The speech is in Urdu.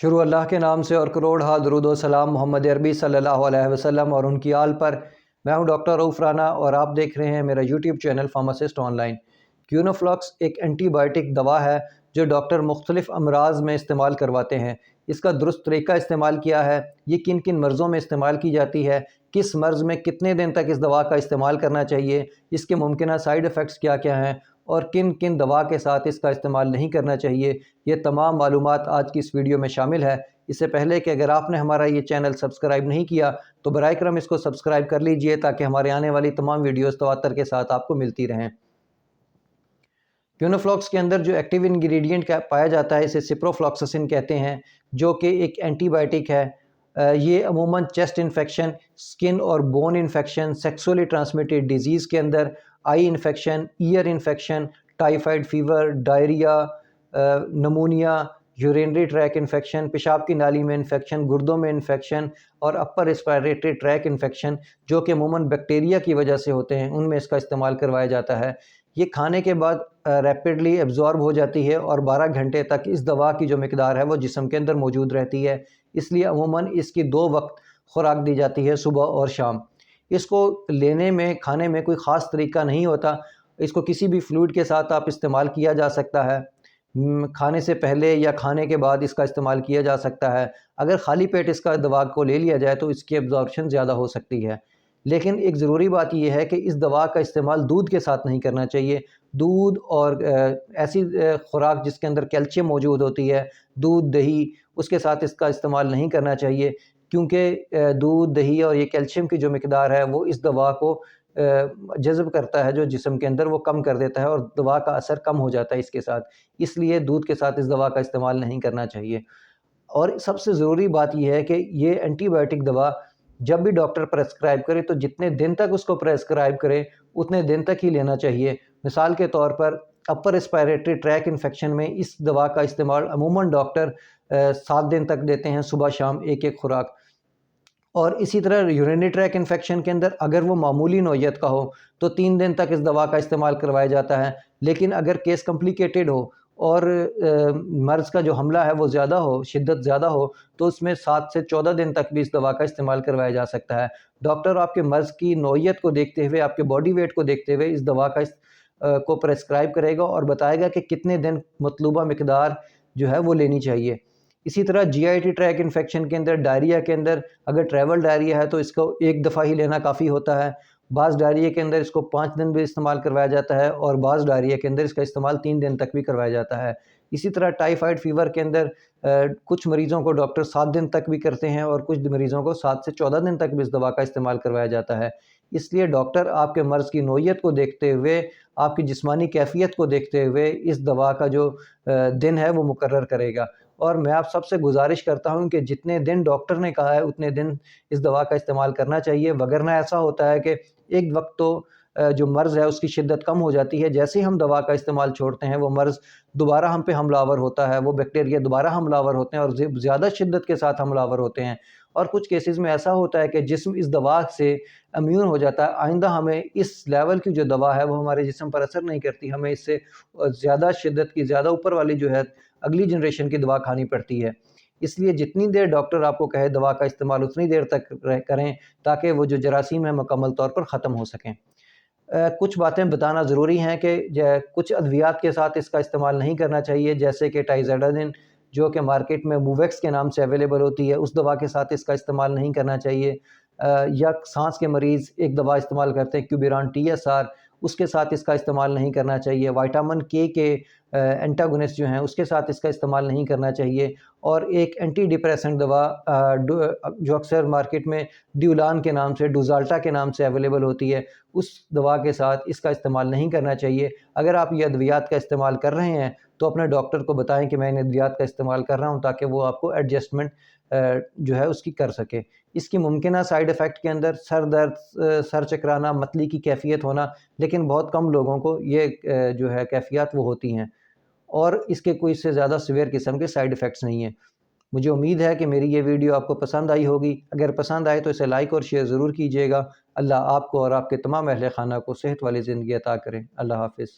شروع اللہ کے نام سے اور کروڑ ہا درود و سلام محمد عربی صلی اللہ علیہ وسلم اور ان کی آل پر۔ میں ہوں ڈاکٹر رؤف رانا اور آپ دیکھ رہے ہیں میرا YouTube channel pharmacist online. کیونوفلاکس ایک اینٹی بائیوٹک دوا ہے جو ڈاکٹر مختلف امراض میں استعمال کرواتے ہیں۔ اس کا درست طریقہ استعمال کیا ہے، یہ کن کن مرضوں میں استعمال کی جاتی ہے، کس مرض میں کتنے دن تک اس دوا کا استعمال کرنا چاہیے، اس کے ممکنہ سائیڈ ایفیکٹس کیا کیا ہیں اور کن کن دوا کے ساتھ اس کا استعمال نہیں کرنا چاہیے، یہ تمام معلومات آج کی اس ویڈیو میں شامل ہے۔ اس سے پہلے کہ اگر آپ نے ہمارا یہ چینل سبسکرائب نہیں کیا تو برائے کرم اس کو سبسکرائب کر لیجئے تاکہ ہمارے آنے والی تمام ویڈیوز تواتر کے ساتھ آپ کو ملتی رہیں۔ کیونوفلاکس کے اندر جو ایکٹیو انگریڈینٹ پایا جاتا ہے اسے سپروفلاکسسن کہتے ہیں، جو کہ ایک اینٹی بائیوٹک ہے۔ یہ عموماً چیسٹ انفیکشن، سکن اور bone infection, sexually transmitted disease کے اندر، eye infection, ear infection, typhoid fever, diarrhoea, pneumonia, urinary track infection, پیشاب کی نالی میں انفیکشن، گردوں میں انفیکشن اور اپر ریسپیریٹری ٹریک انفیکشن جو کہ عموماً بیکٹیریا کی وجہ سے ہوتے ہیں، ان میں اس کا استعمال کروایا جاتا ہے۔ یہ کھانے کے بعد ریپڈلی ایبزارب ہو جاتی ہے اور 12 گھنٹے تک اس دوا کی جو مقدار ہے وہ جسم کے اندر موجود رہتی ہے، اس لیے عموماً اس کی 2 وقت خوراک دی جاتی ہے، صبح اور شام۔ اس کو لینے میں کھانے میں کوئی خاص طریقہ نہیں ہوتا، اس کو کسی بھی فلوئڈ کے ساتھ آپ استعمال کیا جا سکتا ہے، کھانے سے پہلے یا کھانے کے بعد اس کا استعمال کیا جا سکتا ہے۔ اگر خالی پیٹ اس کا دوا کو لے لیا جائے تو اس کی ایبزارپشن زیادہ ہو سکتی ہے، لیکن ایک ضروری بات یہ ہے کہ اس دوا کا استعمال دودھ کے ساتھ نہیں کرنا چاہیے۔ دودھ اور ایسی خوراک جس کے اندر کیلشیم موجود ہوتی ہے، دودھ، دہی، اس کے ساتھ اس کا استعمال نہیں کرنا چاہیے، کیونکہ دودھ، دہی اور یہ کیلشیم کی جو مقدار ہے وہ اس دوا کو جذب کرتا ہے، جو جسم کے اندر وہ کم کر دیتا ہے اور دوا کا اثر کم ہو جاتا ہے اس کے ساتھ، اس لیے دودھ کے ساتھ اس دوا کا استعمال نہیں کرنا چاہیے۔ اور سب سے ضروری بات یہ ہے کہ یہ اینٹی بائیوٹک دوا جب بھی ڈاکٹر پرسکرائب کرے تو جتنے دن تک اس کو پرسکرائب کرے اتنے دن تک ہی لینا چاہیے۔ مثال کے طور پر اپر ریسپیریٹری ٹریک انفیکشن میں اس دوا کا استعمال عموماً ڈاکٹر 7 دن تک دیتے ہیں، صبح شام ایک ایک خوراک۔ اور اسی طرح یورینری ٹریک انفیکشن کے اندر اگر وہ معمولی نوعیت کا ہو تو 3 دن تک اس دوا کا استعمال کروایا جاتا ہے، لیکن اگر کیس کمپلیکیٹڈ ہو اور مرض کا جو حملہ ہے وہ زیادہ ہو، شدت زیادہ ہو، تو اس میں 7 سے 14 دن تک بھی اس دوا کا استعمال کروایا جا سکتا ہے۔ ڈاکٹر آپ کے مرض کی نوعیت کو دیکھتے ہوئے، آپ کے باڈی ویٹ کو دیکھتے ہوئے اس دوا کو پرسکرائب کرے گا اور بتائے گا کہ کتنے دن مطلوبہ مقدار جو ہے وہ لینی چاہیے۔ اسی طرح جی آئی ٹی ٹریک انفیکشن کے اندر، ڈائریا کے اندر اگر ٹریول ڈائریا ہے تو اس کو 1 دفعہ ہی لینا کافی ہوتا ہے۔ بعض ڈائریا کے اندر اس کو 5 دن بھی استعمال کروایا جاتا ہے اور بعض ڈائریا کے اندر اس کا استعمال 3 دن تک بھی کروایا جاتا ہے۔ اسی طرح ٹائیفائڈ فیور کے اندر کچھ مریضوں کو ڈاکٹر 7 دن تک بھی کرتے ہیں اور کچھ مریضوں کو 7 سے 14 دن تک بھی اس دوا کا استعمال کروایا جاتا ہے۔ اس لیے ڈاکٹر آپ کے مرض کی نوعیت کو دیکھتے ہوئے، آپ کی جسمانی کیفیت کو دیکھتے ہوئے اس دوا کا جو دن ہے وہ مقرر کرے گا۔ اور میں آپ سب سے گزارش کرتا ہوں کہ جتنے دن ڈاکٹر نے کہا ہے اتنے دن اس دوا کا استعمال کرنا چاہیے، وگرنہ ایسا ہوتا ہے کہ ایک وقت تو جو مرض ہے اس کی شدت کم ہو جاتی ہے، جیسے ہی ہم دوا کا استعمال چھوڑتے ہیں وہ مرض دوبارہ ہم پہ حملہ آور ہوتا ہے، وہ بیکٹیریا دوبارہ حملہ آور ہوتے ہیں اور زیادہ شدت کے ساتھ حملہ آور ہوتے ہیں۔ اور کچھ کیسز میں ایسا ہوتا ہے کہ جسم اس دوا سے امیون ہو جاتا ہے، آئندہ ہمیں اس لیول کی جو دوا ہے وہ ہمارے جسم پر اثر نہیں کرتی، ہمیں اس سے زیادہ شدت کی، زیادہ اوپر والی جو ہے اگلی جنریشن کی دوا کھانی پڑتی ہے۔ اس لیے جتنی دیر ڈاکٹر آپ کو کہے دوا کا استعمال اتنی دیر تک کریں تاکہ وہ جو جراثیم ہیں مکمل طور پر ختم ہو سکیں۔ کچھ باتیں بتانا ضروری ہیں کہ کچھ ادویات کے ساتھ اس کا استعمال نہیں کرنا چاہیے، جیسے کہ ٹائزیڈازین جو کہ مارکیٹ میں موویکس کے نام سے اویلیبل ہوتی ہے، اس دوا کے ساتھ اس کا استعمال نہیں کرنا چاہیے۔ یا سانس کے مریض ایک دوا استعمال کرتے ہیں کیوبیران ٹی ایس آر، اس کے ساتھ اس کا استعمال نہیں کرنا چاہیے۔ وائٹامن کے اینٹاگونسٹ جو ہیں اس کے ساتھ اس کا استعمال نہیں کرنا چاہیے۔ اور ایک اینٹی ڈپریسنٹ دوا جو اکثر مارکیٹ میں ڈیولان کے نام سے، ڈوزالٹا کے نام سے اویلیبل ہوتی ہے، اس دوا کے ساتھ اس کا استعمال نہیں کرنا چاہیے۔ اگر آپ یہ ادویات کا استعمال کر رہے ہیں تو اپنے ڈاکٹر کو بتائیں کہ میں ان ادویات کا استعمال کر رہا ہوں تاکہ وہ آپ کو ایڈجسٹمنٹ جو ہے اس کی کر سکے۔ اس کی ممکنہ سائیڈ ایفیکٹ کے اندر سر درد، سر چکرانا، متلی کی کیفیت ہونا، لیکن بہت کم لوگوں کو یہ جو ہے کیفیات وہ ہوتی ہیں اور اس کے کوئی سے زیادہ سیویئر قسم کے سائیڈ ایفیکٹس نہیں ہیں۔ مجھے امید ہے کہ میری یہ ویڈیو آپ کو پسند آئی ہوگی، اگر پسند آئے تو اسے لائک اور شیئر ضرور کیجیے گا۔ اللہ آپ کو اور آپ کے تمام اہل خانہ کو صحت والی زندگی عطا کرے۔ اللہ حافظ۔